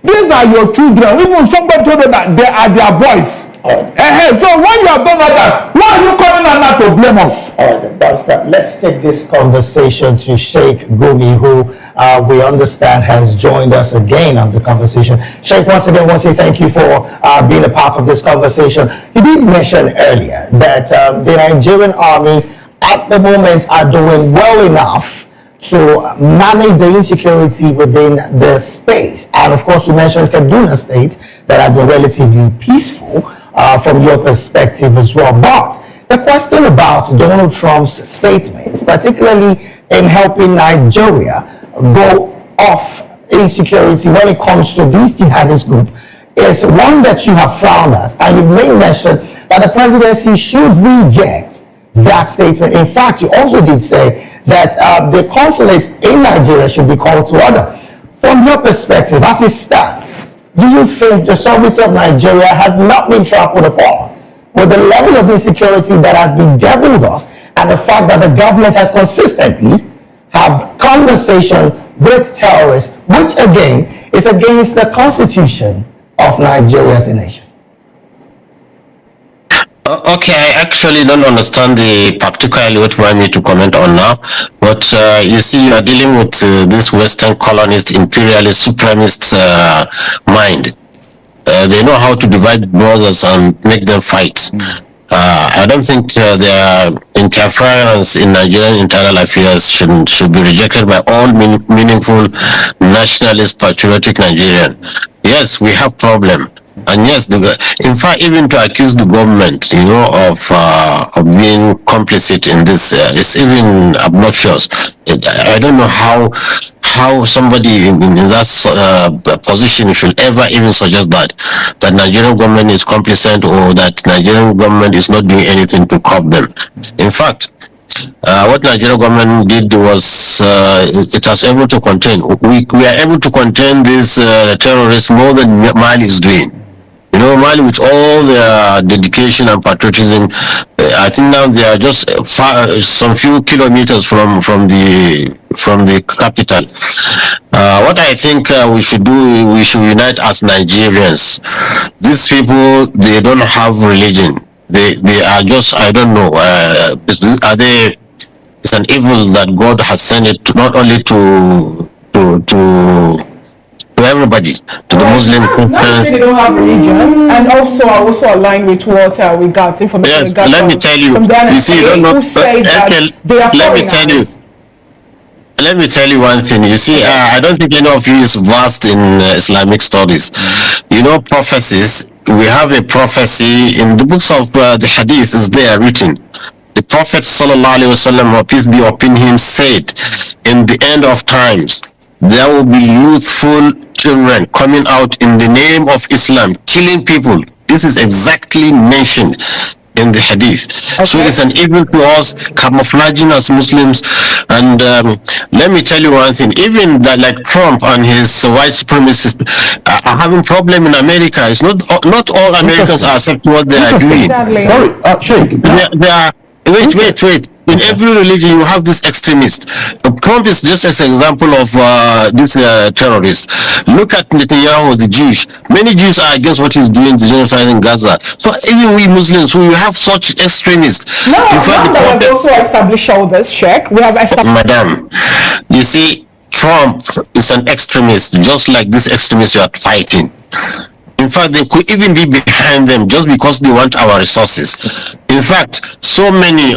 These are your children. Even somebody told them that they are their boys. So when you have done all that, why are you coming and not to blame us? All right, Barrister, let's take this conversation to Sheikh Gunmi, who we understand has joined us again on the conversation. Sheikh, once again, I want to say thank you for being a part of this conversation. You did mention earlier that the Nigerian army at the moment are doing well enough to manage the insecurity within the space. And of course, you mentioned Kaduna State that have been relatively peaceful from your perspective as well. But the question about Donald Trump's statements, particularly in helping Nigeria go off insecurity when it comes to these jihadist group, is one that you have frowned at. And you made mention that the presidency should reject that statement. In fact, you also did say that the consulate in Nigeria should be called to order. From your perspective, as it stands, do you think the sovereignty of Nigeria has not been trampled upon with the level of insecurity that has been deviled us and the fact that the government has consistently have conversation with terrorists, which again is against the constitution of Nigeria as a nation? Okay, I actually don't understand particularly what you want me to comment on now, but you see, you are dealing with this Western colonist, imperialist, supremacist mind. They know how to divide brothers and make them fight. I don't think their interference in Nigerian internal affairs should be rejected by all meaningful nationalist, patriotic Nigerian. Yes, we have problem. And yes, in fact, even to accuse the government, of being complicit in this, is even obnoxious. I don't know how somebody in that position should ever even suggest that Nigerian government is complicit or that Nigerian government is not doing anything to curb them. In fact, what Nigerian government did was it was able to contain. We are able to contain these terrorists more than Mali is doing. Mali, with all their dedication and patriotism, I think now they are just some few kilometers from the capital. What I think we should do, we should unite as Nigerians. These people, they don't have religion. They are just, I don't know, are they? It's an evil that God has sent it not only to everybody, to the Muslim, Christians. They don't have religion, and also I also align with what we got information. Yes, let me tell you. You see, you don't know. Let me tell you one thing. You see, I don't think any of you is versed in Islamic studies. Prophecies. We have a prophecy in the books of the Hadith. Is there written? The Prophet sallallahu alaihi wasallam, peace be upon him, said, in the end of times, there will be youthful children coming out in the name of Islam, killing people. This is exactly mentioned in the Hadith. Okay. So it's an evil to us, camouflaging as Muslims. And let me tell you one thing, even that, like Trump and his white supremacists are having problem in America. It's not all Americans are accepting what they are doing. Exactly. Sorry, Sheikh. They are, wait. In every religion, you have this extremist. Trump is just as an example of this terrorist. Look at Netanyahu, the Jewish. Many Jews are against what he's doing, the genocide in Gaza. So even we Muslims, we have such extremists. No, we have also established all this, Sheikh. We have established. Madam, you see, Trump is an extremist, just like this extremist you are fighting. In fact, they could even be behind them just because they want our resources. In fact, so many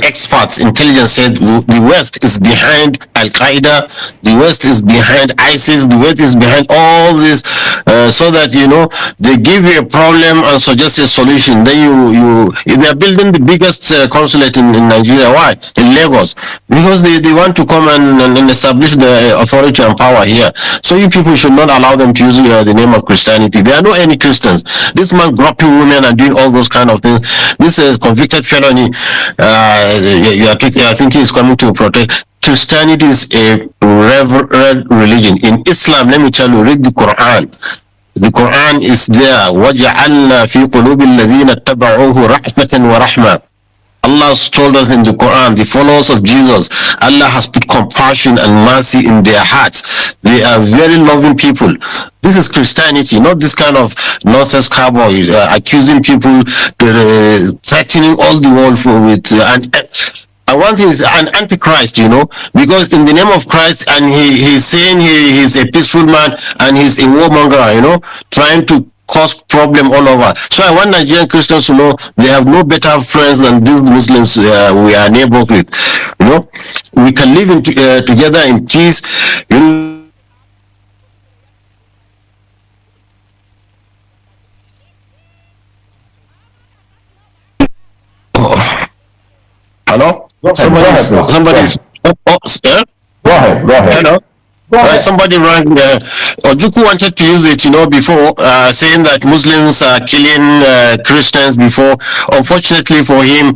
experts, intelligence said the West is behind Al-Qaeda, the West is behind ISIS, the West is behind all these so that, you know, they give you a problem and suggest a solution. Then they are building the biggest consulate in Nigeria. Why? In Lagos. Because they want to come and establish the authority and power here. So you people should not allow them to use the name of Christianity. There are no any Christians. This man groping women and doing all those kind of things. This is convicted felony. I think he is coming to protect. Christianity is a reverend religion. In Islam, let me tell you, read the Quran. The Quran is there. وَجَعَلْنَا فِي قُلُوبِ الَّذِينَ اتَّبَعُوهُ رَحْمَةً وَرَحْمَةً. Allah has told us in the Quran, the followers of Jesus, Allah has put compassion and mercy in their hearts. They are very loving people. This is Christianity, not this kind of nonsense cowboy accusing people, threatening all the world and one thing is an antichrist, you know, because in the name of Christ, and he's saying he's a peaceful man and he's a warmonger, you know, trying to cause problem all over. So I want Nigerian Christians to know they have no better friends than these Muslims we are neighbors with. You know, we can live together in peace. You know, hello? Somebody's Go ahead. Hello? Somebody rang. Ojukwu wanted to use it, you know, before, saying that Muslims are killing Christians before. Unfortunately for him,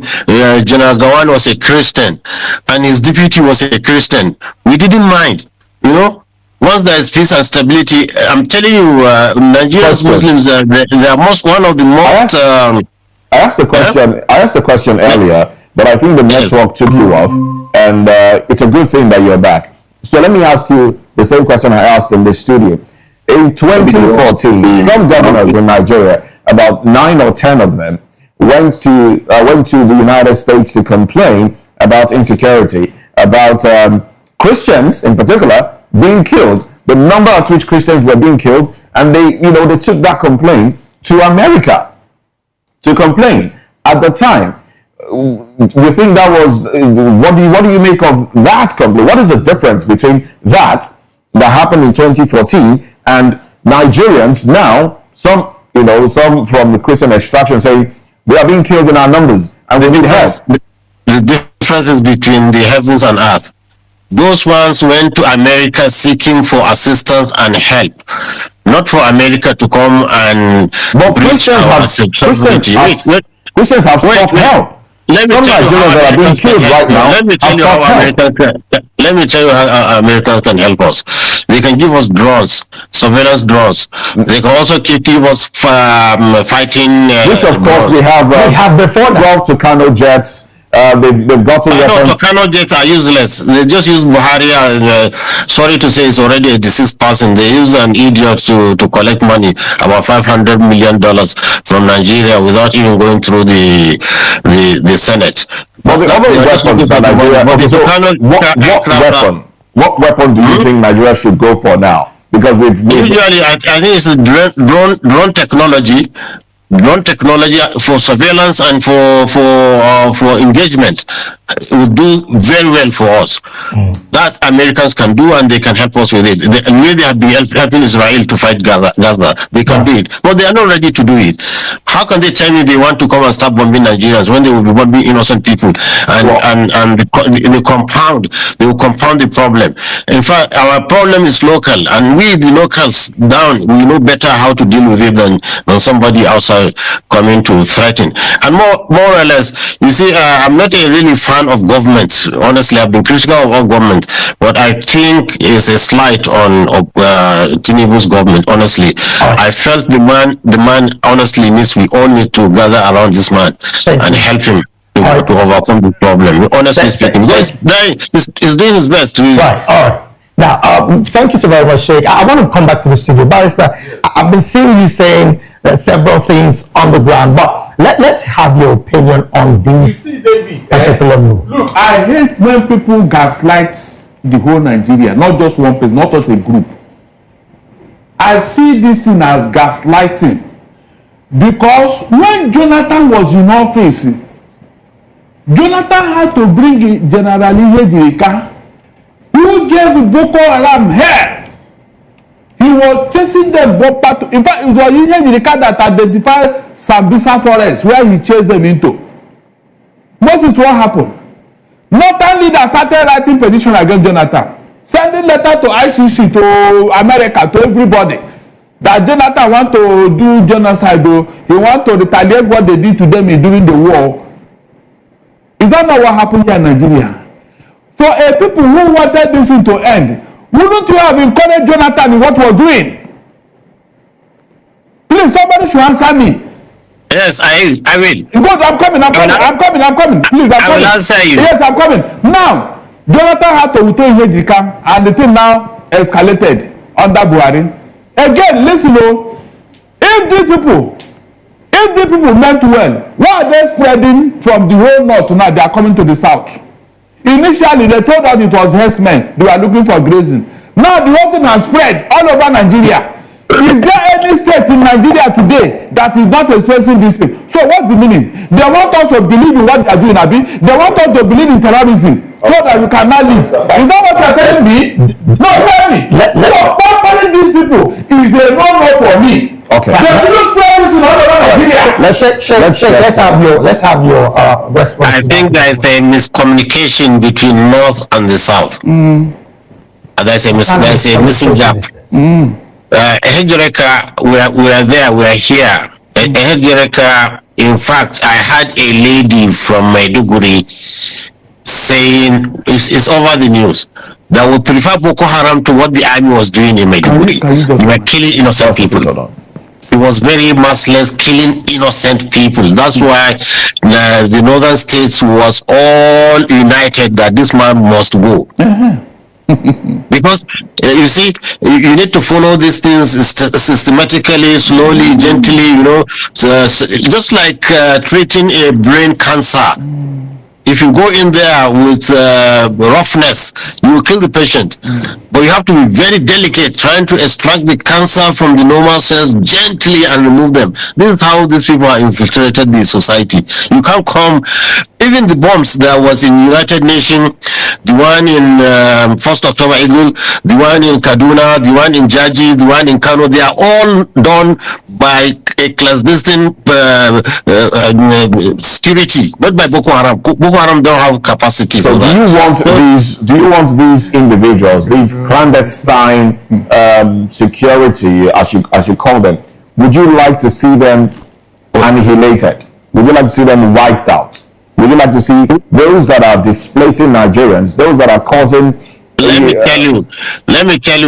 General Gawan was a Christian, and his deputy was a Christian. We didn't mind, you know. Once there is peace and stability, I'm telling you, Nigeria's Muslims they are one of the most. I asked the question earlier, but I think the network took you off, and it's a good thing that you're back. So let me ask you the same question I asked in the studio. In 2014, some governors in Nigeria, about 9 or 10 of them, went to the United States to complain about insecurity, about Christians in particular being killed, the number at which Christians were being killed, and they took that complaint to America to complain. At the time, you think that was what do you make of that complaint? What is the difference between that happened in 2014 and Nigerians now, some from the Christian extraction saying we are being killed in our numbers and we need help? The difference is between the heavens and earth. Those ones went to America seeking for assistance and help, not for America to come and Christians have sought help. Let me tell you how Americans can help. Let me tell you how Americans can help us. They can give us drones, surveillance drones. They can also give us fighting. Which of course we have before 12 Tucano jets. They've gotten weapons. Tucano jets are useless. They just use Buhari. Sorry to say, it's already a deceased person. They use an idiot to collect money, about $500 million from Nigeria, without even going through the Senate. But the other weapons that Nigeria. What weapon do you think Nigeria should go for now? Because usually I think it's drone technology. Drone technology for surveillance and for engagement will do very well for us. That Americans can do, and they can help us with it. The way they have been helping Israel to fight Gaza, they can do it, but they are not ready to do it. How can they tell me they want to come and start bombing Nigerians when they will be bombing innocent people and they will compound the problem? In fact, our problem is local, and we the locals down, we know better how to deal with it than somebody outside coming to threaten. And more or less, you see, I'm not a really fan of government. Honestly, I've been critical of all government, but I think it's a slight on Tinubu's government. Honestly, I felt the man honestly we all need to gather around this man and help him to overcome the problem. Honestly speaking, because he's doing his best. Right. All right. Now, thank you so very much, Sheikh. I want to come back to the studio. Barrister, I've been seeing you saying several things on the ground, but let's have your opinion on this particular move. Look, I hate when people gaslight the whole Nigeria, not just one person, not just a group. I see this thing as gaslighting, because when Jonathan was in office, Jonathan had to bring General Ejirika, who gave Boko Haram help He was chasing them bumper to. In fact, it was even the car that identified Sambisa Forest where he chased them into. Moses, what happened? Northern leader started writing petition against Jonathan, sending letter to ICC, to America, to everybody, that Jonathan want to do genocide, he want to retaliate what they did to them during the war. Is that not what happened here in Nigeria? For a people who wanted this thing to end, wouldn't you have encouraged Jonathan in what he was doing? Please, somebody should answer me. Yes, I will. Good, I'm coming. Please, I'm coming. I will answer you. Yes, I'm coming. Now, Jonathan had to withdraw Ejika, and the thing now escalated under Buhari. Again, listen, if these people meant well, why are they spreading from the whole north to now? They are coming to the south. Initially, they told us it was herdsmen. They were looking for grazing. Now, the whole thing has spread all over Nigeria. Is there any state in Nigeria today that is not expressing this thing? So what's the meaning? They want us to believe in what they are doing, Abi. They want us to believe in terrorism so that we cannot live. Is that what you are telling me? No, tell me. Pampering these people is a no-no for me. Okay. They should spread this in all over Nigeria. Let's have your response. I think there is a miscommunication between North and the South. There's a missing gap. Hejreka, we are there, we are here. Hejreka, in fact, I had a lady from Maiduguri saying, it's over the news, that would prefer Boko Haram to what the army was doing in Maiduguri. They were killing innocent people. It was very merciless, killing innocent people. That's why the northern states was all united that this man must go. Because you see, you need to follow these things systematically, slowly, gently, just like treating a brain cancer. If you go in there with roughness, you will kill the patient. But you have to be very delicate, trying to extract the cancer from the normal cells gently and remove them. This is how these people are infiltrated the society. You can't come. Even the bombs that was in United Nations, the one in 1st October Eagle, the one in Kaduna, the one in Jaji, the one in Kano, they are all done by a clandestine security, not by Boko Haram. Boko Haram don't have capacity for that. Do you want these individuals, these clandestine security, as you call them, would you like to see them annihilated? Would you like to see them wiped out? Would you like to see those that are displacing Nigerians, those that are causing? Let me tell you,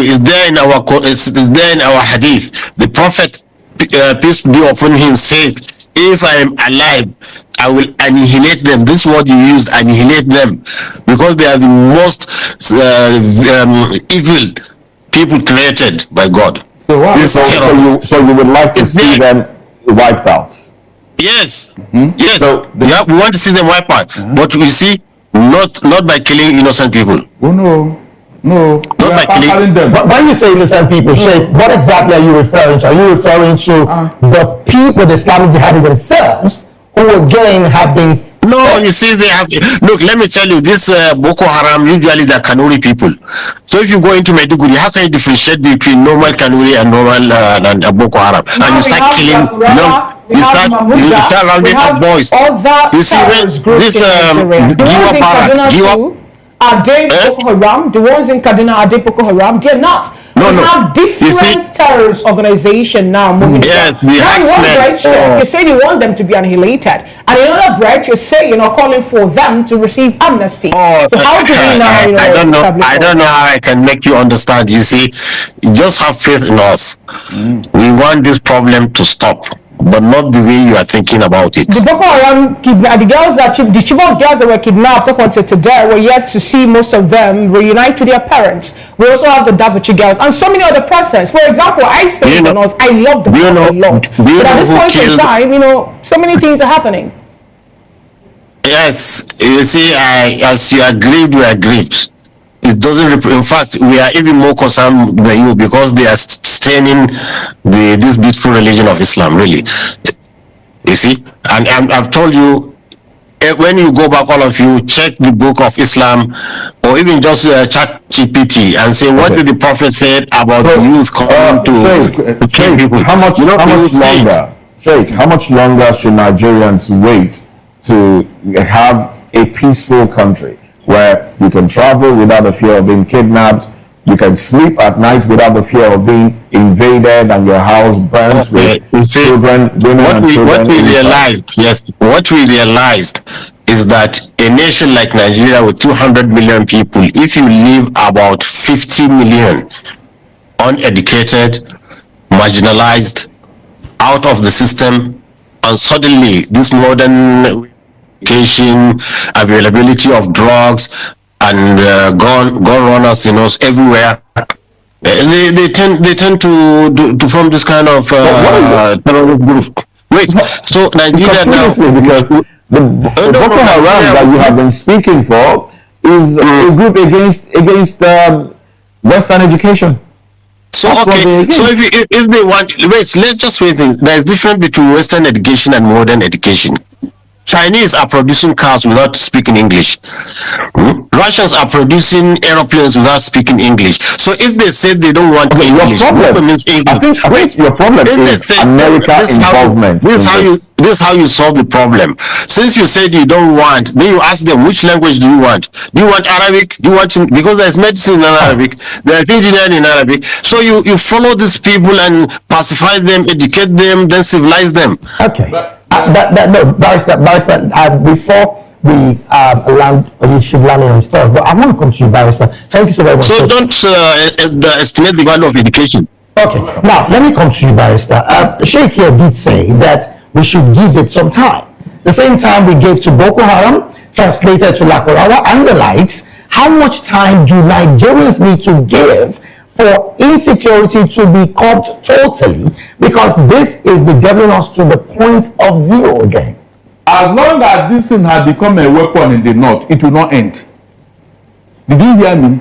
it's there in our hadith. The Prophet, peace be upon him, said, if I am alive, I will annihilate them. This word you used, annihilate them, because they are the most evil people created by God. So you would like to see them wiped out? Yes. Yes. So we want to see them wiped out, but we see not by killing innocent people. Oh no. Not by killing them. But when you say innocent people, Sheikh, what exactly are you referring to? Are you referring to the people, the Islamic jihadis themselves, who again have been? No, you see, they have. Look, let me tell you, this Boko Haram, usually they're Kanuri people. So if you go into Maiduguri, how can you differentiate between normal Kanuri and normal and Boko Haram? And you start killing. You start rounding up boys. You see, this are they Boko Haram? The ones in Kaduna, are they Boko Haram? They're not. We have different terrorist organization now moving. Yes, we have. You say you want them to be annihilated, and in other breath, you say calling for them to receive amnesty. So how do we now? I don't know how I can make you understand. You see, just have faith in us. We want this problem to stop, but not the way you are thinking about it. The Boko Haram the Chibok girls that were kidnapped up until today, we're yet to see most of them reunite with their parents. We also have the Davichi girls and so many other persons. For example, I stay in the north. I love the North a lot. But at this point in time, so many things are happening. Yes, you see, as you are grieved, we are grieved. It doesn't. In fact, we are even more concerned than you because they are staining this beautiful religion of Islam. Really, you see. And I've told you, when you go back, all of you, check the book of Islam, or even just chat GPT and say, what did the Prophet said about the youth coming to kill people? How much longer? Sheikh, how much longer should Nigerians wait to have a peaceful country where you can travel without the fear of being kidnapped, you can sleep at night without the fear of being invaded and your house burnt with children, women and children? What we realized is that a nation like Nigeria with 200 million people, if you leave about 50 million uneducated, marginalized, out of the system, and suddenly this modern education, availability of drugs, and gun runners, everywhere. They tend to form this kind of terrorist group. Wait, so Nigeria now, because the Boko Haram that you have been speaking for is a group against Western education. So if they want, let's just wait. There is difference between Western education and modern education. Chinese are producing cars without speaking English. Russians are producing aeroplanes without speaking English. So if they say they don't want English, problem means English. I think your problem is America involvement. This is how you solve the problem. Since you said you don't want, then you ask them, which language do you want? Do you want Arabic? Do you want, because there's medicine in Arabic, there's engineering in Arabic. So you follow these people and pacify them, educate them, then civilize them. Okay. No, Barrister, before we we should land on stuff, but I want to come to you, Barrister. Thank you so very much. So don't estimate the value of education. Okay, now let me come to you, Barrister. Sheikh here did say that we should give it some time. The same time we gave to Boko Haram, translated to Lakorawa and the likes. How much time do Nigerians need to give for insecurity to be curbed totally, because this is bedeviling us to the point of zero again? As long as this thing has become a weapon in the north, it will not end. Did you hear me?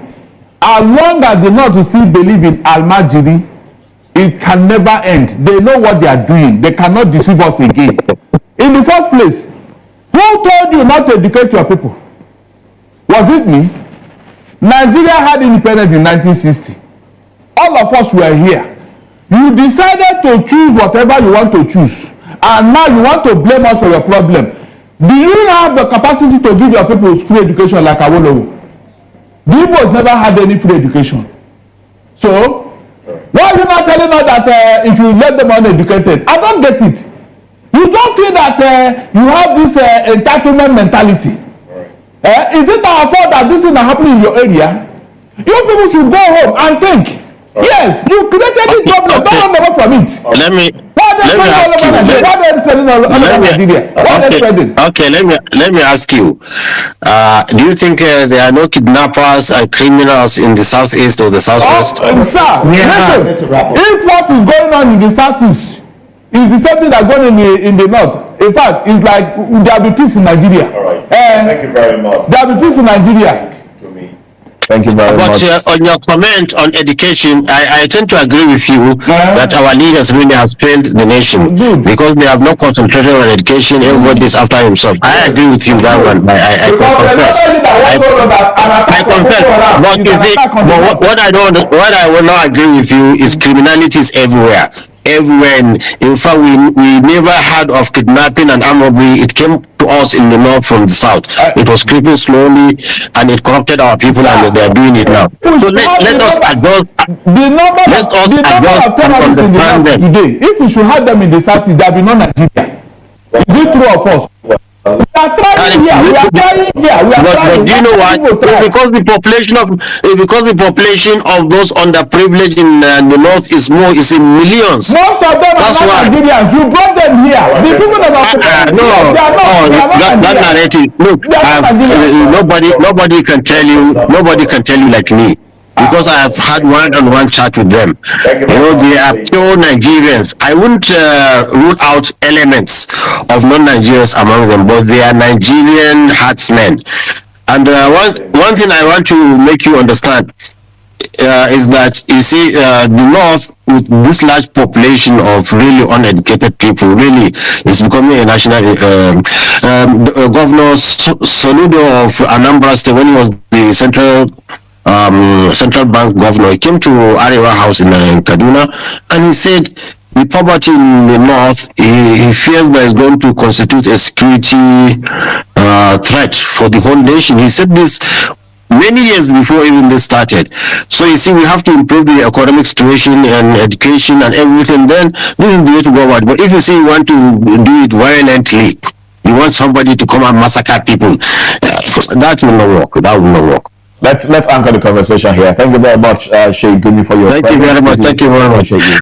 As long as the north still believe in Al-Majiri, it can never end. They know what they are doing. They cannot deceive us again. In the first place, who told you not to educate your people? Was it me? Nigeria had independence in 1960. All of us were here. You decided to choose whatever you want to choose, and now you want to blame us for your problem. Do you have the capacity to give your people free education like Awolowo? The Igbos never had any free education. So why are you not telling us that if you let them uneducated? I don't get it. You don't feel that you have this entitlement mentality. Is it our fault that this is not happening in your area? You people should go home and think. Yes, you created the problem. Don't run away from it. Let me ask you. Do you think there are no kidnappers and criminals in the southeast or the southwest? Sir, listen, if what is going on in the southeast is the same thing that going on in the north, in fact, it's like there will be peace in Nigeria. All right. Thank you very much. There will be peace in Nigeria. Thank you very much. But on your comment on education, I tend to agree with you that our leaders really have failed the nation because they have not concentrated on education. Everybody is after himself. I agree with you that one. I confess. I confess. But you see, what I will not agree with you is criminality is everywhere. Everywhere. In fact, we never heard of kidnapping and armed robbery. It came to us in the north from the south. It was creeping slowly, and it corrupted our people, and they are doing it now. So let us adjust. The number of terrorists in the north today, if we should have them in the south, there will be no Nigeria. Is it true of us? We are trying here. We are trying here. We are trying. But do you know why? Because the population of those underprivileged in the north is more, is in millions. Most of them are not Nigerians. You brought them here. The people that are that narrative. Look, nobody can tell you. Nobody can tell you like me. Because I have had one-on-one chat with them. They are pure Nigerians. I wouldn't rule out elements of non-Nigerians among them, but they are Nigerian heartsmen. And one thing I want to make you understand, is that you see the North, with this large population of really uneducated people, really is becoming a national. Governor Soludo of Anambra State, when he was the central bank governor, he came to Arewa House in Kaduna, and he said the poverty in the North, he fears that is going to constitute a security threat for the whole nation. He said this many years before even this started. So you see, we have to improve the economic situation and education and everything. Then this is the way to go about it. But if you say you want to do it violently, you want somebody to come and massacre people, that will not work. That will not work. Let's anchor the conversation here. Thank you very much, Sheikh Gunmi, for your presence. Thank you very much. Thank you very much, Sheikh.